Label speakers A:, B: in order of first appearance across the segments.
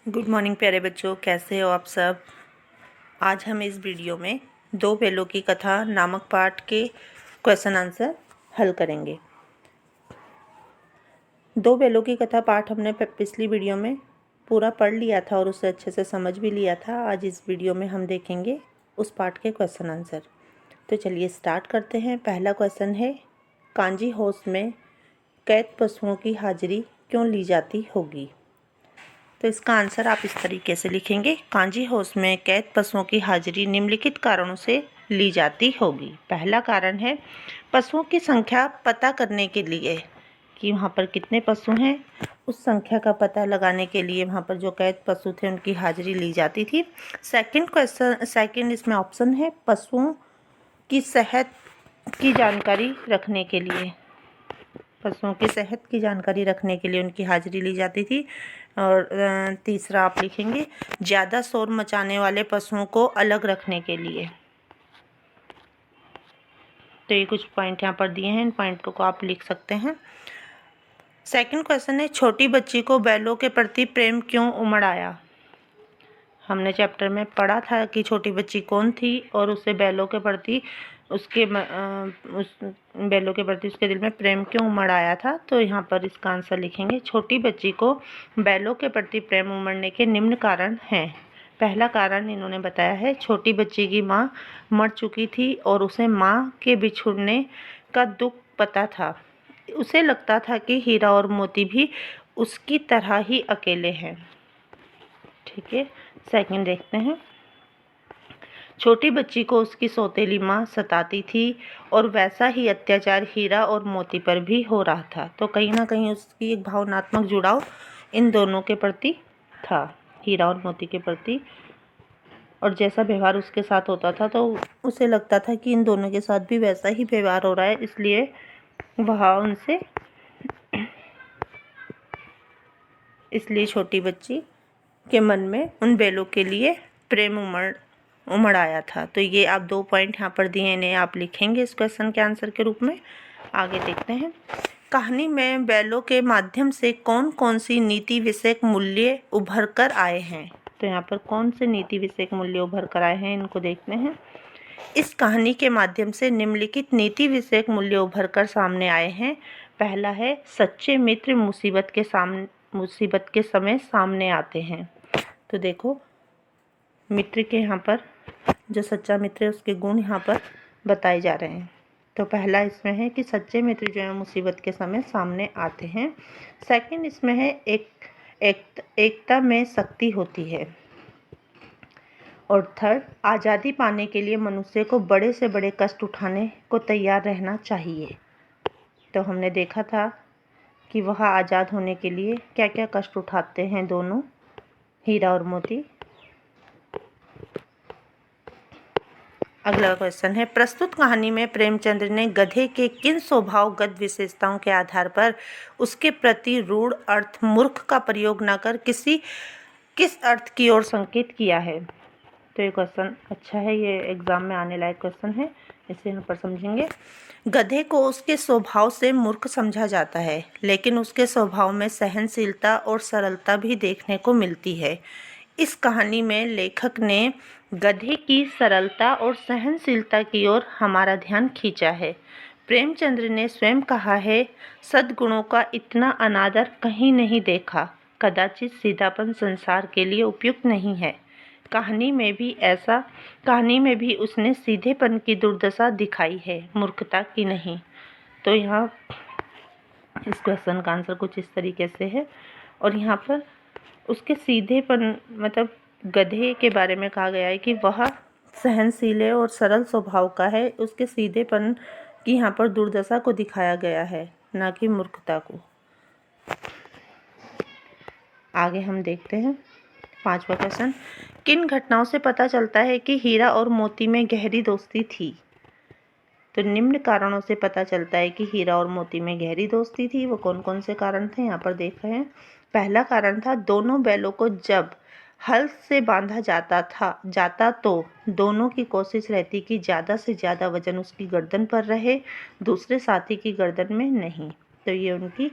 A: Good morning प्यारे बच्चों, कैसे हो आप सब। आज हम इस वीडियो में दो बैलों की कथा नामक पाठ के क्वेश्चन आंसर हल करेंगे। दो बैलों की कथा पाठ हमने पिछली वीडियो में पूरा पढ़ लिया था और उसे अच्छे से समझ भी लिया था। आज इस वीडियो में हम देखेंगे उस पाठ के क्वेश्चन आंसर। तो चलिए स्टार्ट करते हैं। पहला क्वेश्चन है, कांजी हाउस में कैद पशुओं की हाजिरी क्यों ली जाती होगी। तो इसका आंसर आप इस तरीके से लिखेंगे, कांजी हाउस में कैद पशुओं की हाजिरी निम्नलिखित कारणों से ली जाती होगी। पहला कारण है पशुओं की संख्या पता करने के लिए कि वहाँ पर कितने पशु हैं, उस संख्या का पता लगाने के लिए वहाँ पर जो कैद पशु थे उनकी हाजिरी ली जाती थी। सेकंड इसमें ऑप्शन है पशुओं की सेहत की जानकारी रखने के लिए, पशुओं की सेहत की जानकारी रखने के लिए उनकी हाजिरी ली जाती थी। और तीसरा आप लिखेंगे ज़्यादा शोर मचाने वाले पशुओं को अलग रखने के लिए। तो ये कुछ पॉइंट यहाँ पर दिए हैं, इन पॉइंटों को आप लिख सकते हैं। सेकंड क्वेश्चन है, छोटी बच्ची को बैलों के प्रति प्रेम क्यों उमड़ आया। हमने चैप्टर में पढ़ा था कि छोटी बच्ची कौन थी और उसे बैलों के प्रति उस बैलों के प्रति उसके दिल में प्रेम क्यों उमड़ आया था। तो यहाँ पर इसका आंसर लिखेंगे, छोटी बच्ची को बैलों के प्रति प्रेम उमड़ने के निम्न कारण हैं। पहला कारण इन्होंने बताया है, छोटी बच्ची की माँ मर चुकी थी और उसे माँ के बिछुड़ने का दुख पता था। उसे लगता था कि हीरा और मोती भी उसकी तरह ही अकेले हैं। ठीक है, सेकंड देखते हैं, छोटी बच्ची को उसकी सौतेली माँ सताती थी और वैसा ही अत्याचार हीरा और मोती पर भी हो रहा था। तो कहीं ना कहीं उसकी एक भावनात्मक जुड़ाव इन दोनों के प्रति था, हीरा और मोती के प्रति, और जैसा व्यवहार उसके साथ होता था तो उसे लगता था कि इन दोनों के साथ भी वैसा ही व्यवहार हो रहा है, इसलिए छोटी बच्ची के मन में उन बैलों के लिए प्रेम उमड़ आया था। तो ये आप दो पॉइंट यहाँ पर दिए, इन्हें आप लिखेंगे इस क्वेश्चन के आंसर के रूप में। आगे देखते हैं, कहानी में बैलों के माध्यम से कौन कौन सी नीति विषयक मूल्य उभर कर आए हैं। तो यहाँ पर कौन से नीति विषयक मूल्य उभर कर आए हैं, इनको देखते हैं। इस कहानी के माध्यम से निम्नलिखित नीति विषयक मूल्य उभर कर सामने आए हैं। पहला है, सच्चे मित्र मुसीबत के समय सामने आते हैं। तो देखो, मित्र के यहाँ पर जो सच्चा मित्र है उसके गुण यहाँ पर बताए जा रहे हैं। तो पहला इसमें है कि सच्चे मित्र जो है मुसीबत के समय सामने आते हैं। सेकंड इसमें है एकता में शक्ति होती है। और थर्ड, आज़ादी पाने के लिए मनुष्य को बड़े से बड़े कष्ट उठाने को तैयार रहना चाहिए। तो हमने देखा था कि वह आज़ाद होने के लिए क्या क्या कष्ट उठाते हैं दोनों, हीरा और मोती। अगला क्वेश्चन है, प्रस्तुत कहानी में प्रेमचंद्र ने गधे के किन स्वभावगत विशेषताओं के आधार पर उसके प्रति रूढ़ अर्थ मूर्ख का प्रयोग न कर किस अर्थ की ओर संकेत किया है। तो ये क्वेश्चन अच्छा है, ये एग्जाम में आने लायक क्वेश्चन है, इसे यहाँ पर समझेंगे। गधे को उसके स्वभाव से मूर्ख समझा जाता है, लेकिन उसके स्वभाव में सहनशीलता और सरलता भी देखने को मिलती है। इस कहानी में लेखक ने गधे की सरलता और सहनशीलता की ओर हमारा ध्यान खींचा है। प्रेमचंद्र ने स्वयं कहा है, सद्गुणों का इतना अनादर कहीं नहीं देखा, कदाचित सीधापन संसार के लिए उपयुक्त नहीं है। कहानी में भी उसने सीधेपन की दुर्दशा दिखाई है, मूर्खता की नहीं। तो यहाँ इस क्वेश्चन का आंसर कुछ इस तरीके से है। और यहाँ पर उसके सीधेपन मतलब गधे के बारे में कहा गया है कि वह सहनशील और सरल स्वभाव का है, उसके सीधेपन की यहाँ पर दुर्दशा को दिखाया गया है, ना कि मूर्खता को। आगे हम देखते हैं पांचवा क्वेश्चन, किन घटनाओं से पता चलता है कि हीरा और मोती में गहरी दोस्ती थी। तो निम्न कारणों से पता चलता है कि हीरा और मोती में गहरी दोस्ती थी। वो कौन कौन से कारण थे, यहाँ पर देख रहे हैं। पहला कारण था, दोनों बैलों को जब हल से बांधा जाता तो दोनों की कोशिश रहती कि ज़्यादा से ज़्यादा वजन उसकी गर्दन पर रहे, दूसरे साथी की गर्दन में नहीं। तो ये उनकी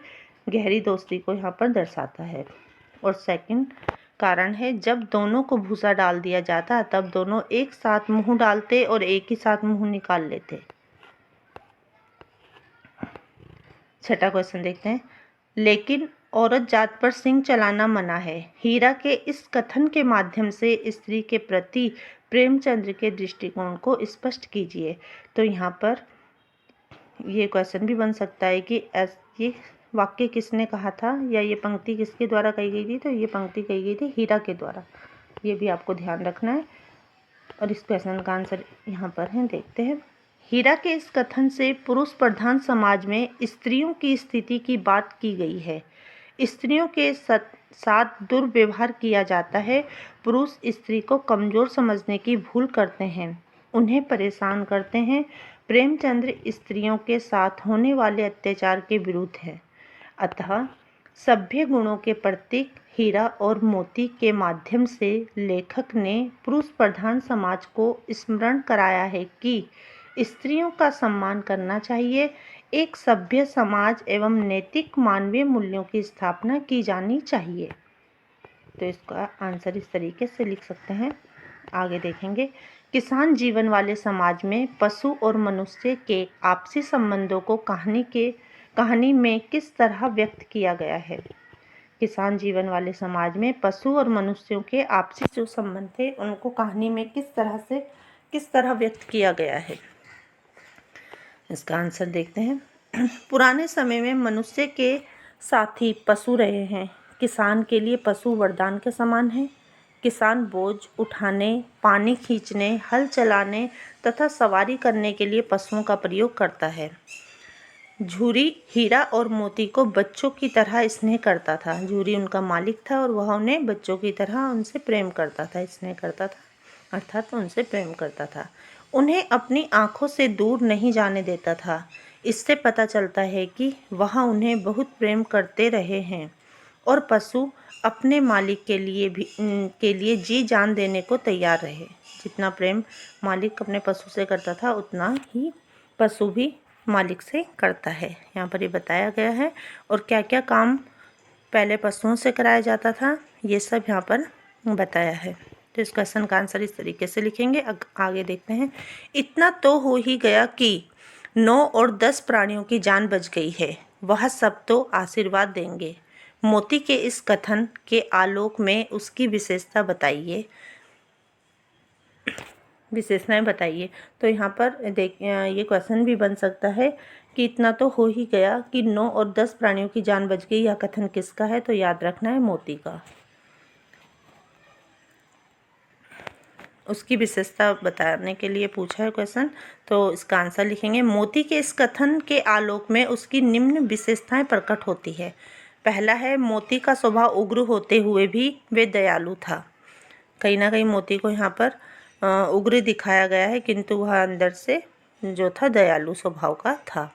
A: गहरी दोस्ती को यहाँ पर दर्शाता है। और सेकंड, कारण है। जब दोनों को भूसा डाल दिया जाता तब दोनों एक साथ मुंह डालते और एक ही साथ मुंह निकाल लेते। छठा क्वेश्चन देखते हैं। लेकिन औरत जात पर सिंह चलाना मना है। हीरा के इस कथन के माध्यम से स्त्री के प्रति प्रेमचंद्र के दृष्टिकोण को स्पष्ट कीजिए। तो यहाँ पर ये क्वेश्चन भी बन सकता है कि ये वाक्य किसने कहा था या ये पंक्ति किसके द्वारा कही गई थी। तो ये पंक्ति कही गई थी हीरा के द्वारा। ये भी आपको ध्यान रखना है। और इस क्वेश्चन का आंसर यहाँ पर है, देखते हैं। हीरा के इस कथन से पुरुष प्रधान समाज में स्त्रियों की स्थिति की बात की गई है। स्त्रियों के साथ दुर्व्यवहार किया जाता है। पुरुष स्त्री को कमज़ोर समझने की भूल करते हैं, उन्हें परेशान करते हैं। प्रेमचंद्र स्त्रियों के साथ होने वाले अत्याचार के विरुद्ध है। अतः सभ्य गुणों के प्रतीक हीरा और मोती के माध्यम से लेखक ने पुरुष प्रधान समाज को स्मरण कराया है कि स्त्रियों का सम्मान करना चाहिए। एक सभ्य समाज एवं नैतिक मानवीय मूल्यों की स्थापना की जानी चाहिए। तो इसका आंसर इस तरीके से लिख सकते हैं। आगे देखेंगे। किसान जीवन वाले समाज में पशु और मनुष्य के आपसी संबंधों को कहानी में किस तरह व्यक्त किया गया है। किसान जीवन वाले समाज में पशु और मनुष्यों के आपसी जो संबंध थे उनको कहानी में किस तरह व्यक्त किया गया है। इसका आंसर देखते हैं। पुराने समय में मनुष्य के साथी पशु रहे हैं। किसान के लिए पशु वरदान के समान है। किसान बोझ उठाने, पानी खींचने, हल चलाने तथा सवारी करने के लिए पशुओं का प्रयोग करता है। झूरी हीरा और मोती को बच्चों की तरह स्नेह करता था। झूरी उनका मालिक था और वह उन्हें बच्चों की तरह उनसे प्रेम करता था, स्नेह करता था, अर्थात उनसे प्रेम करता था। उन्हें अपनी आंखों से दूर नहीं जाने देता था। इससे पता चलता है कि वह उन्हें बहुत प्रेम करते रहे हैं और पशु अपने मालिक के लिए जी जान देने को तैयार रहे। जितना प्रेम मालिक अपने पशु से करता था उतना ही पशु भी मालिक से करता है। यहाँ पर ये बताया गया है। और क्या क्या काम पहले पशुओं से कराया जाता था ये सब यहाँ पर बताया है। तो इस क्वेश्चन का आंसर इस तरीके से लिखेंगे। आगे देखते हैं। इतना तो हो ही गया कि 9 और 10 प्राणियों की जान बच गई है, वह सब तो आशीर्वाद देंगे। मोती के इस कथन के आलोक में उसकी विशेषणाएं बताइए। तो यहाँ पर ये क्वेश्चन भी बन सकता है कि इतना तो हो ही गया कि 9 और 10 प्राणियों की जान बच गई, यह कथन किसका है। तो याद रखना है मोती का। उसकी विशेषता बताने के लिए पूछा है क्वेश्चन। तो इसका आंसर लिखेंगे। मोती के इस कथन के आलोक में उसकी निम्न विशेषताएं प्रकट होती है। पहला है, मोती का स्वभाव उग्र होते हुए भी वे दयालु था। कहीं ना कहीं मोती को यहाँ पर उग्र दिखाया गया है, किंतु वह अंदर से जो था दयालु स्वभाव का था।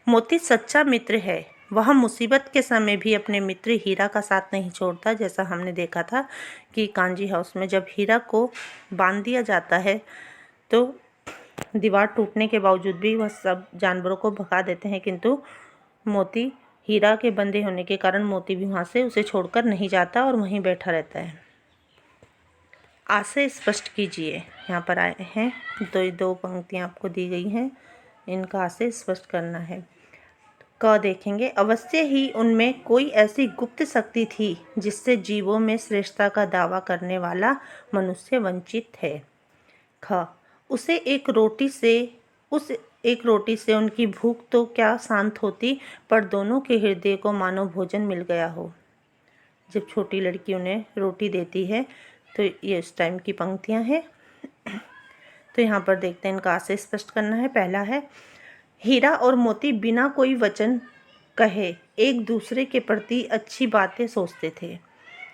A: मोती सच्चा मित्र है। वह मुसीबत के समय भी अपने मित्र हीरा का साथ नहीं छोड़ता। जैसा हमने देखा था कि कांजी हाउस में जब हीरा को बांध दिया जाता है तो दीवार टूटने के बावजूद भी वह सब जानवरों को भगा देते हैं, किंतु मोती हीरा के बंधे होने के कारण मोती भी वहाँ से उसे छोड़कर नहीं जाता और वहीं बैठा रहता है। आशय स्पष्ट कीजिए। यहाँ पर आए हैं दो पंक्तियाँ आपको दी गई हैं, इनका आशय स्पष्ट करना है। क देखेंगे। अवश्य ही उनमें कोई ऐसी गुप्त शक्ति थी जिससे जीवों में श्रेष्ठता का दावा करने वाला मनुष्य वंचित है। ख उस एक रोटी से उनकी भूख तो क्या शांत होती, पर दोनों के हृदय को मानो भोजन मिल गया हो। जब छोटी लड़की उन्हें रोटी देती है तो ये इस टाइम की पंक्तियां हैं। तो यहाँ पर देखते हैं, इनका आशय स्पष्ट करना है। पहला है, हीरा और मोती बिना कोई वचन कहे एक दूसरे के प्रति अच्छी बातें सोचते थे,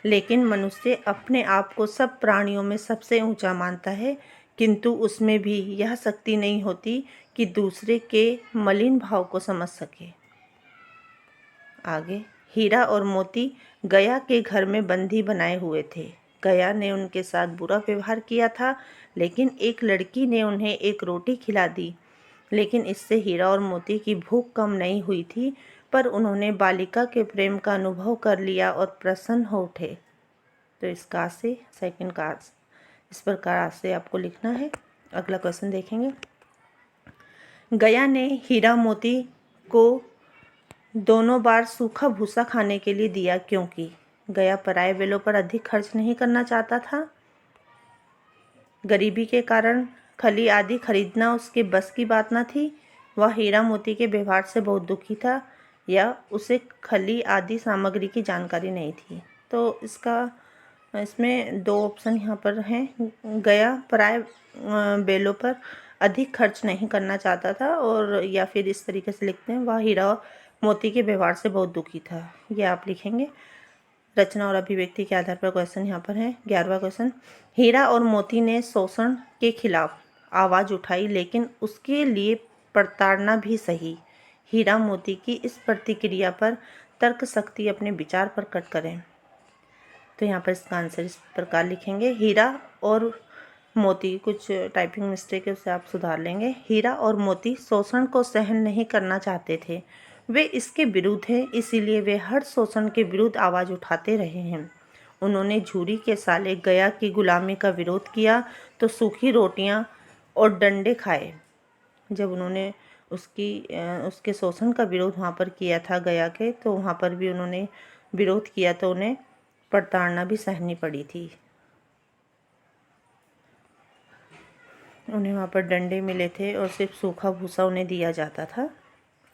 A: लेकिन मनुष्य अपने आप को सब प्राणियों में सबसे ऊंचा मानता है, किंतु उसमें भी यह शक्ति नहीं होती कि दूसरे के मलिन भाव को समझ सके। आगे, हीरा और मोती गया के घर में बंदी बनाए हुए थे। गया ने उनके साथ बुरा व्यवहार किया था, लेकिन एक लड़की ने उन्हें एक रोटी खिला दी। लेकिन इससे हीरा और मोती की भूख कम नहीं हुई थी, पर उन्होंने बालिका के प्रेम का अनुभव कर लिया और प्रसन्न हो उठे। तो इसका से सेकंड का इस प्रकार से आपको लिखना है। अगला क्वेश्चन देखेंगे। गया ने हीरा मोती को दोनों बार सूखा भूसा खाने के लिए दिया क्योंकि गया पराये बैलों पर अधिक खर्च नहीं करना चाहता था, गरीबी के कारण खली आदि खरीदना उसके बस की बात न थी, वह हीरा मोती के व्यवहार से बहुत दुखी था, या उसे खली आदि सामग्री की जानकारी नहीं थी। तो इसमें दो ऑप्शन यहाँ पर हैं। गया पराये बैलों पर अधिक खर्च नहीं करना चाहता था, और या फिर इस तरीके से लिखते हैं वह हीरा मोती के व्यवहार से बहुत दुखी था। ये आप लिखेंगे। रचना और अभिव्यक्ति के आधार पर क्वेश्चन यहाँ पर है। 11वां क्वेश्चन। हीरा और मोती ने शोषण के खिलाफ आवाज़ उठाई, लेकिन उसके लिए प्रताड़ना भी सही। हीरा मोती की इस प्रतिक्रिया पर तर्क शक्ति अपने विचार प्रकट करें। तो यहाँ पर इसका आंसर इस प्रकार लिखेंगे। हीरा और मोती, कुछ टाइपिंग मिस्टेक है उसे आप सुधार लेंगे। हीरा और मोती शोषण को सहन नहीं करना चाहते थे, वे इसके विरुद्ध हैं, इसीलिए वे हर शोषण के विरुद्ध आवाज़ उठाते रहे हैं। उन्होंने झूरी के साले गया की गुलामी का विरोध किया तो सूखी रोटियां और डंडे खाए। जब उन्होंने उसके शोषण का विरोध वहाँ पर किया था गया के, तो वहाँ पर भी उन्होंने विरोध किया तो उन्हें प्रताड़ना भी सहनी पड़ी थी। उन्हें वहाँ पर डंडे मिले थे और सिर्फ सूखा भूसा उन्हें दिया जाता था।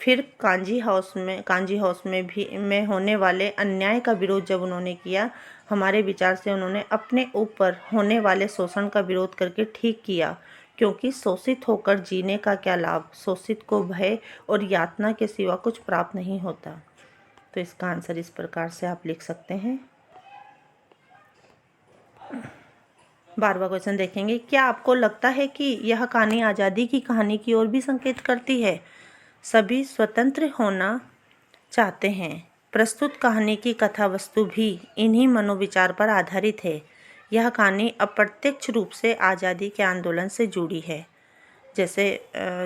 A: फिर कांजी हाउस में होने वाले अन्याय का विरोध जब उन्होंने किया, हमारे विचार से उन्होंने अपने ऊपर होने वाले शोषण का विरोध करके ठीक किया, क्योंकि शोषित होकर जीने का क्या लाभ, शोषित को भय और यातना के सिवा कुछ प्राप्त नहीं होता। तो इसका आंसर इस प्रकार से आप लिख सकते हैं। 12वां क्वेश्चन देखेंगे। क्या आपको लगता है कि यह कहानी आज़ादी की कहानी की ओर भी संकेत करती है? सभी स्वतंत्र होना चाहते हैं। प्रस्तुत कहानी की कथा वस्तु भी इन्हीं मनोविचार पर आधारित है। यह कहानी अप्रत्यक्ष रूप से आज़ादी के आंदोलन से जुड़ी है। जैसे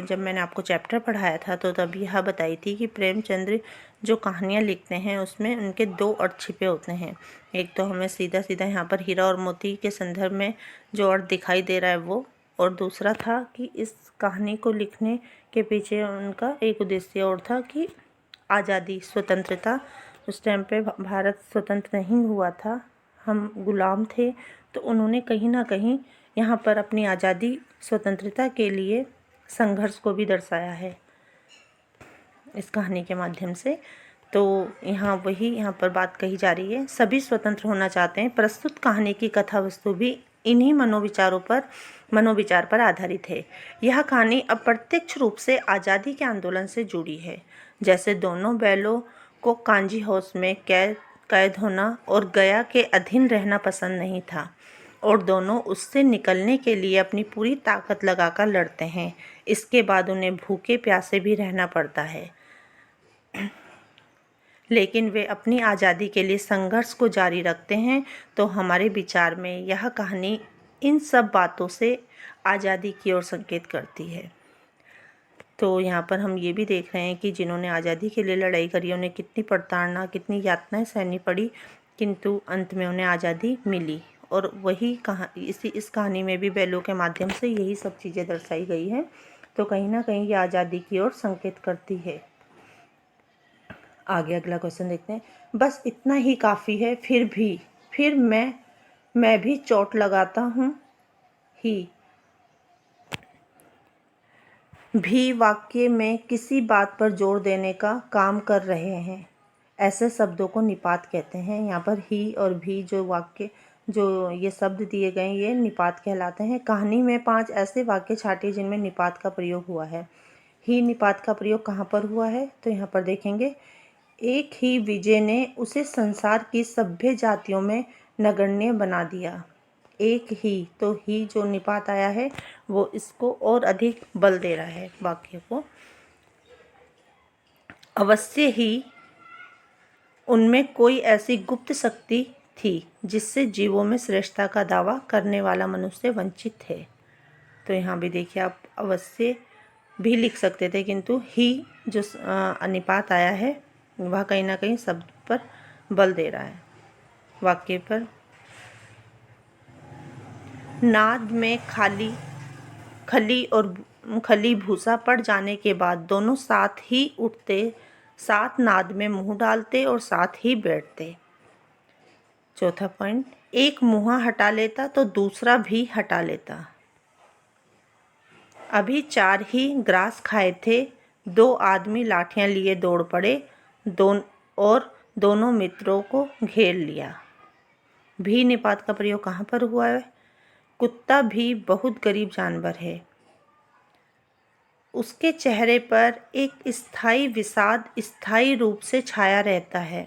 A: जब मैंने आपको चैप्टर पढ़ाया था तो तब यह बताई थी कि प्रेमचंद्र जो कहानियाँ लिखते हैं उसमें उनके दो अर्थ छिपे होते हैं। एक तो हमें सीधा सीधा यहाँ पर हीरा और मोती के संदर्भ में जो अर्थ दिखाई दे रहा है वो, और दूसरा था कि इस कहानी को लिखने के पीछे उनका एक उद्देश्य और था कि आज़ादी, स्वतंत्रता। उस टाइम पे भारत स्वतंत्र नहीं हुआ था, हम गुलाम थे, तो उन्होंने कहीं ना कहीं यहाँ पर अपनी आज़ादी, स्वतंत्रता के लिए संघर्ष को भी दर्शाया है इस कहानी के माध्यम से। तो यहाँ पर बात कही जा रही है, सभी स्वतंत्र होना चाहते हैं। प्रस्तुत कहानी की कथा वस्तु भी इन्हीं मनोविचार पर आधारित है। यह कहानी अप्रत्यक्ष रूप से आज़ादी के आंदोलन से जुड़ी है। जैसे दोनों बैलों को कांजी हाउस में कैद होना और गया के अधीन रहना पसंद नहीं था, और दोनों उससे निकलने के लिए अपनी पूरी ताकत लगाकर लड़ते हैं। इसके बाद उन्हें भूखे प्यासे भी रहना पड़ता है, लेकिन वे अपनी आज़ादी के लिए संघर्ष को जारी रखते हैं। तो हमारे विचार में यह कहानी इन सब बातों से आज़ादी की ओर संकेत करती है। तो यहाँ पर हम ये भी देख रहे हैं कि जिन्होंने आज़ादी के लिए लड़ाई करी उन्हें कितनी प्रताड़ना, कितनी यातनाएं सहनी पड़ी, किंतु अंत में उन्हें आज़ादी मिली। और वही इस कहानी में भी बैलों के माध्यम से यही सब चीज़ें दर्शाई गई हैं। तो कहीं ना कहीं ये आज़ादी की ओर संकेत करती है। आगे अगला क्वेश्चन देखते हैं। बस इतना ही काफ़ी है, फिर मैं भी चोट लगाता हूँ ही भी वाक्य में किसी बात पर जोर देने का काम कर रहे हैं। ऐसे शब्दों को निपात कहते हैं। यहाँ पर ही और भी जो ये शब्द दिए गए ये निपात कहलाते हैं। कहानी में 5 ऐसे वाक्य छांटे जिनमें निपात का प्रयोग हुआ है। ही निपात का प्रयोग कहाँ पर हुआ है? तो यहाँ पर देखेंगे। एक ही विजय ने उसे संसार की सभ्य जातियों में नगण्य बना दिया। एक ही, तो ही जो निपात आया है वो इसको और अधिक बल दे रहा है वाक्य को। अवश्य ही उनमें कोई ऐसी गुप्त शक्ति थी जिससे जीवों में श्रेष्ठता का दावा करने वाला मनुष्य वंचित थे। तो यहाँ भी देखिए, आप अवश्य भी लिख सकते थे, किंतु ही जो निपात आया है वह कहीं ना कहीं शब्द पर बल दे रहा है, वाक्य पर नाद में खली भूसा पड़ जाने के बाद दोनों साथ ही उठते, साथ नाद में मुंह डालते और साथ ही बैठते। चौथा पॉइंट, एक मुंहा हटा लेता तो दूसरा भी हटा लेता। अभी 4 ही ग्रास खाए थे, 2 आदमी लाठियां लिए दौड़ पड़े, दोनों मित्रों को घेर लिया। भी निपात का प्रयोग कहाँ पर हुआ है? कुत्ता भी बहुत गरीब जानवर है, उसके चेहरे पर एक स्थायी विषाद स्थायी रूप से छाया रहता है।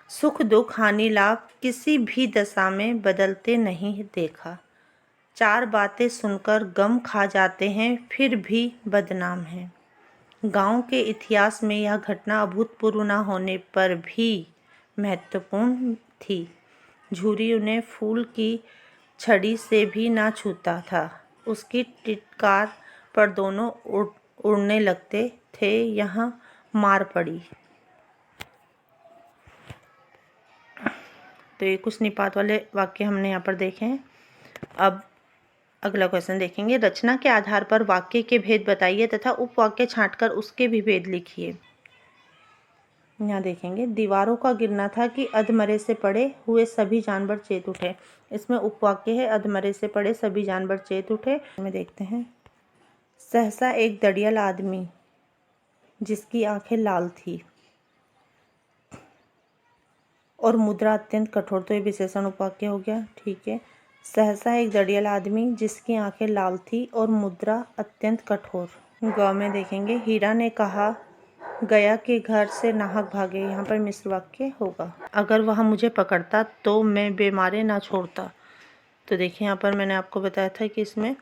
A: सुख दुख हानि लाभ किसी भी दशा में बदलते नहीं देखा। 4 बातें सुनकर गम खा जाते हैं, फिर भी बदनाम हैं। गांव के इतिहास में यह घटना अभूतपूर्व न होने पर भी महत्वपूर्ण थी। झूरी उन्हें फूल की छड़ी से भी ना छूता था। उसकी टिटकार पर दोनों उड़ने लगते थे। यहाँ मार पड़ी। तो ये कुछ निपात वाले वाक्य हमने यहाँ पर देखे हैं। अब अगला क्वेश्चन देखेंगे। रचना के आधार पर वाक्य के भेद बताइए तथा उपवाक्य छांटकर उसके भी भेद लिखिए। यहाँ देखेंगे, दीवारों का गिरना था कि अधमरे से पड़े हुए सभी जानवर चेत उठे। इसमें उपवाक्य है अधमरे से पड़े सभी जानवर चेत उठे। में देखते हैं, सहसा एक दड़ियल आदमी जिसकी आंखें लाल थी और मुद्रा अत्यंत कठोर, तो ये विशेषण उपवाक्य हो गया। ठीक है, सहसा एक दड़ियल आदमी जिसकी आंखें लाल थी और मुद्रा अत्यंत कठोर। ग में देखेंगे, हीरा ने कहा गया के घर से नाहक भागे। यहाँ पर मिश्र वाक्य होगा। अगर वह मुझे पकड़ता तो मैं बेमारे ना छोड़ता। तो देखिए यहाँ पर मैंने आपको बताया था कि इसमें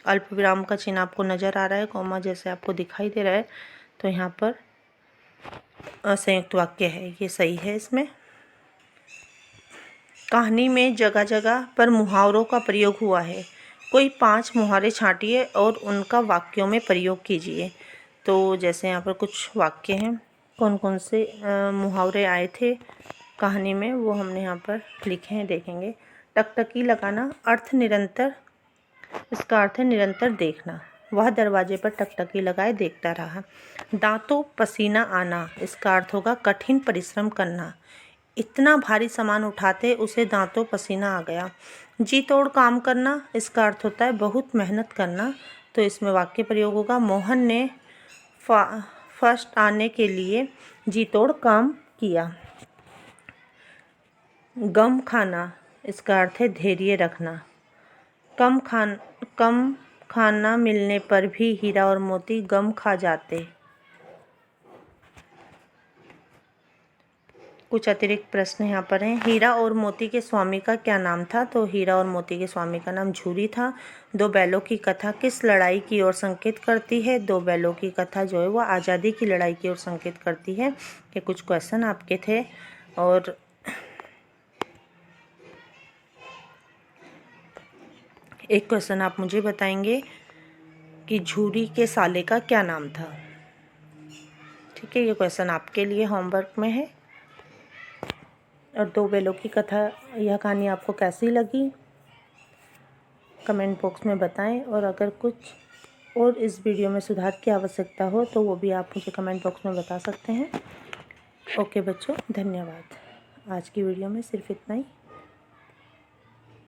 A: अल्प विराम का चिन्ह आपको नज़र आ रहा है, कॉमा जैसे आपको दिखाई दे रहा है, तो यहाँ पर संयुक्त वाक्य है, ये सही है। इसमें कहानी में जगह जगह पर मुहावरों का प्रयोग हुआ है। कोई 5 मुहावरे छांटिए और उनका वाक्यों में प्रयोग कीजिए। तो जैसे यहाँ पर कुछ वाक्य हैं, कौन कौन से मुहावरे आए थे कहानी में वो हमने यहाँ पर लिखे हैं, देखेंगे। टकटकी लगाना, अर्थ निरंतर, इसका अर्थ है निरंतर देखना। वह दरवाजे पर टकटकी लगाए देखता रहा। दांतों पसीना आना, इसका अर्थ होगा कठिन परिश्रम करना। इतना भारी सामान उठाते उसे दांतों पसीना आ गया। जी तोड़ काम करना, इसका अर्थ होता है बहुत मेहनत करना। तो इसमें वाक्य प्रयोग होगा, मोहन ने फर्स्ट आने के लिए जी तोड़ काम किया। गम खाना, इसका अर्थ है धैर्य रखना। कम खाना मिलने पर भी हीरा और मोती गम खा जाते। कुछ अतिरिक्त प्रश्न यहाँ पर हैं। हीरा और मोती के स्वामी का क्या नाम था? तो हीरा और मोती के स्वामी का नाम झूरी था। 2 बैलों की कथा किस लड़ाई की ओर संकेत करती है? 2 बैलों की कथा जो है वो आज़ादी की लड़ाई की ओर संकेत करती है। ये कुछ क्वेश्चन आपके थे। और एक क्वेश्चन आप मुझे बताएंगे कि झूरी के साले का क्या नाम था। ठीक है, ये क्वेश्चन आपके लिए होमवर्क में है। और 2 बैलों की कथा, यह कहानी आपको कैसी लगी कमेंट बॉक्स में बताएं। और अगर कुछ और इस वीडियो में सुधार की आवश्यकता हो तो वो भी आप मुझे कमेंट बॉक्स में बता सकते हैं। ओके बच्चों, धन्यवाद। आज की वीडियो में सिर्फ इतना ही।